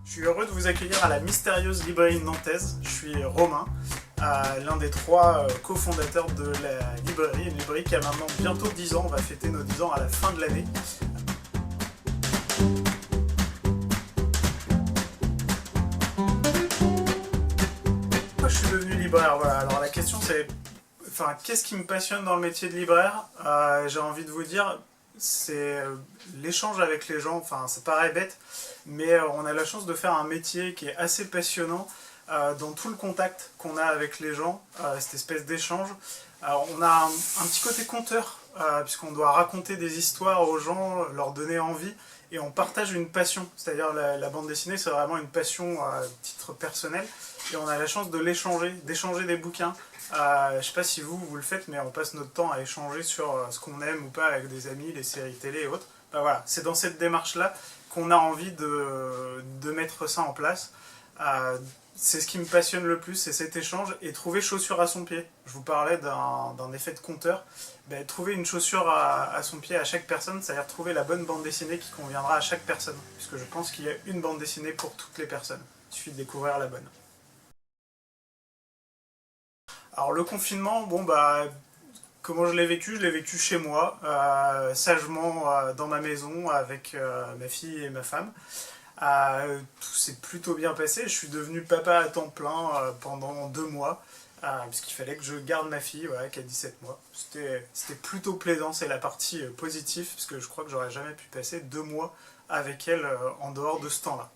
Je suis heureux de vous accueillir à la mystérieuse librairie nantaise. Je suis Romain, l'un des trois cofondateurs de la librairie, une librairie qui a maintenant bientôt 10 ans. On va fêter nos 10 ans à la fin de l'année. Pourquoi je suis devenu libraire? Voilà. Alors la question c'est, qu'est-ce qui me passionne dans le métier de libraire? J'ai envie de vous dire, c'est l'échange avec les gens. Enfin, ça paraît bête, mais on a la chance de faire un métier qui est assez passionnant dans tout le contact qu'on a avec les gens, cette espèce d'échange. On a un petit côté conteur, puisqu'on doit raconter des histoires aux gens, leur donner envie, et on partage une passion. C'est-à-dire la bande dessinée, c'est vraiment une passion à titre personnel, et on a la chance de l'échanger, d'échanger des bouquins. Je sais pas si vous le faites, mais on passe notre temps à échanger sur ce qu'on aime ou pas avec des amis, les séries télé et autres. Voilà, c'est dans cette démarche-là qu'on a envie de mettre ça en place. C'est ce qui me passionne le plus, c'est cet échange et trouver chaussure à son pied. Je vous parlais d'un effet de compteur. Trouver une chaussure à son pied à chaque personne, c'est-à-dire trouver la bonne bande dessinée qui conviendra à chaque personne. Puisque je pense qu'il y a une bande dessinée pour toutes les personnes. Il suffit de découvrir la bonne. Alors le confinement, comment je l'ai vécu chez moi, sagement dans ma maison avec ma fille et ma femme. Tout s'est plutôt bien passé, je suis devenu papa à temps plein pendant 2 mois, puisqu'il fallait que je garde ma fille, voilà, qui a 17 mois. C'était plutôt plaisant, c'est la partie positive, puisque je crois que j'aurais jamais pu passer 2 mois avec elle en dehors de ce temps-là.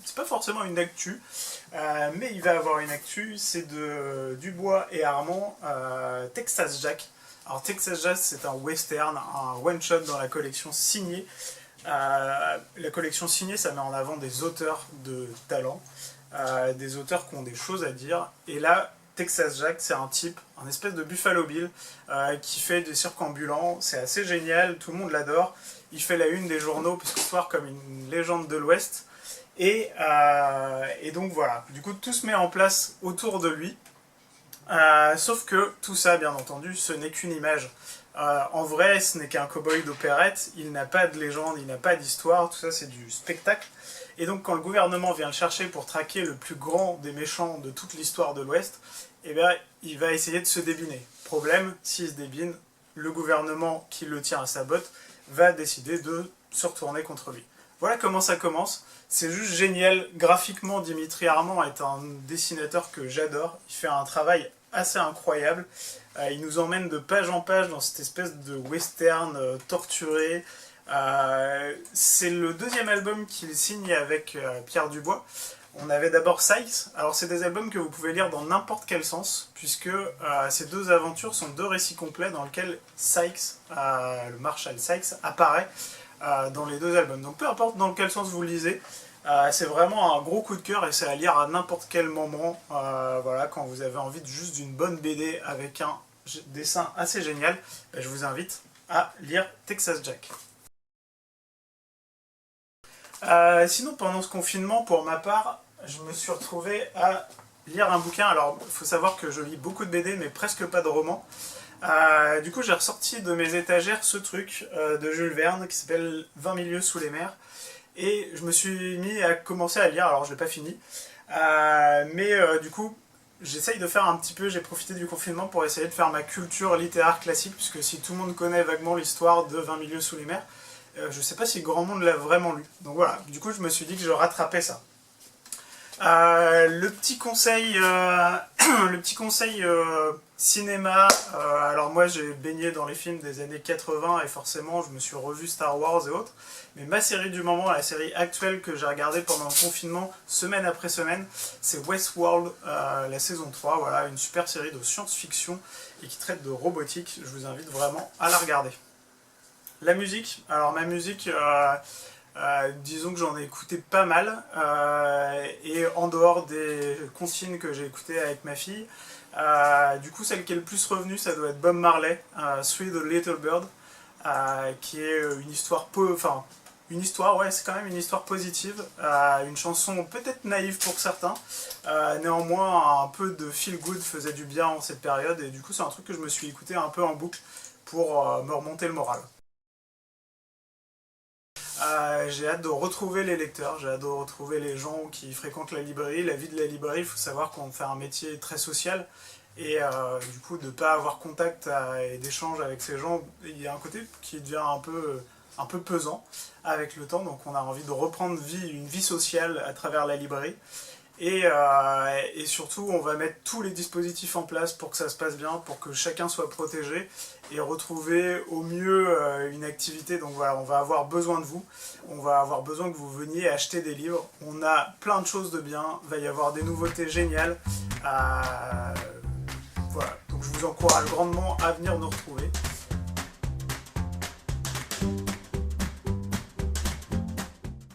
C'est pas forcément une actu, mais il va avoir une actu, c'est de Dubois et Armand, Texas Jack. Alors Texas Jack, c'est un western, un one-shot dans la collection signée. La collection signée, ça met en avant des auteurs de talent, des auteurs qui ont des choses à dire. Et là, Texas Jack, c'est un type, un espèce de Buffalo Bill, qui fait des cirques ambulants. C'est assez génial, tout le monde l'adore. Il fait la une des journaux, puisqu'il soit comme une légende de l'Ouest. Et donc voilà, du coup tout se met en place autour de lui, sauf que tout ça, bien entendu, ce n'est qu'une image. En vrai, ce n'est qu'un cow-boy d'opérette, il n'a pas de légende, il n'a pas d'histoire, tout ça c'est du spectacle. Et donc quand le gouvernement vient le chercher pour traquer le plus grand des méchants de toute l'histoire de l'Ouest, eh bien, il va essayer de se débiner. Problème, s'il se débine, le gouvernement qui le tient à sa botte va décider de se retourner contre lui. Voilà comment ça commence. C'est juste génial. Graphiquement, Dimitri Armand est un dessinateur que j'adore. Il fait un travail assez incroyable. Il nous emmène de page en page dans cette espèce de western torturé. C'est le deuxième album qu'il signe avec Pierre Dubois. On avait d'abord Sykes. Alors c'est des albums que vous pouvez lire dans n'importe quel sens, puisque ces deux aventures sont 2 récits complets dans lesquels Sykes, le Marshall Sykes, apparaît dans les 2 albums. Donc peu importe dans quel sens vous le lisez, c'est vraiment un gros coup de cœur et c'est à lire à n'importe quel moment, voilà, quand vous avez envie juste d'une bonne BD avec un dessin assez génial, je vous invite à lire Texas Jack. Sinon pendant ce confinement, pour ma part, je me suis retrouvé à lire un bouquin. Alors il faut savoir que je lis beaucoup de BD mais presque pas de romans. Du coup j'ai ressorti de mes étagères ce truc de Jules Verne qui s'appelle 20 milieux sous les mers, et je me suis mis à commencer à lire. Alors je l'ai pas fini, du coup j'essaye de faire un petit peu, j'ai profité du confinement pour essayer de faire ma culture littéraire classique, puisque si tout le monde connaît vaguement l'histoire de 20 milieux sous les mers, je sais pas si grand monde l'a vraiment lu. Donc voilà, du coup je me suis dit que je rattrapais ça. Le petit conseil, cinéma, alors moi j'ai baigné dans les films des années 80 et forcément je me suis revu Star Wars et autres, mais ma série du moment, la série actuelle que j'ai regardée pendant le confinement, semaine après semaine, c'est Westworld, la saison 3, voilà, une super série de science-fiction et qui traite de robotique. Je vous invite vraiment à la regarder. La musique, alors ma musique, disons que j'en ai écouté pas mal, et en dehors des consignes que j'ai écoutées avec ma fille, du coup celle qui est le plus revenue, ça doit être Bob Marley, Sweet the Little Bird, qui est une histoire ouais, c'est quand même une histoire positive, une chanson peut-être naïve pour certains, néanmoins un peu de feel good faisait du bien en cette période, et du coup c'est un truc que je me suis écouté un peu en boucle pour me remonter le moral. J'ai hâte de retrouver les lecteurs, j'ai hâte de retrouver les gens qui fréquentent la librairie. La vie de la librairie, il faut savoir qu'on fait un métier très social. Et du coup, de ne pas avoir contact et d'échange avec ces gens, il y a un côté qui devient un peu pesant avec le temps. Donc on a envie de reprendre une vie sociale à travers la librairie. Et surtout, on va mettre tous les dispositifs en place pour que ça se passe bien, pour que chacun soit protégé et retrouver au mieux une activité. Donc voilà, on va avoir besoin de vous, on va avoir besoin que vous veniez acheter des livres. On a plein de choses de bien, il va y avoir des nouveautés géniales. Voilà, donc je vous encourage grandement à venir nous retrouver.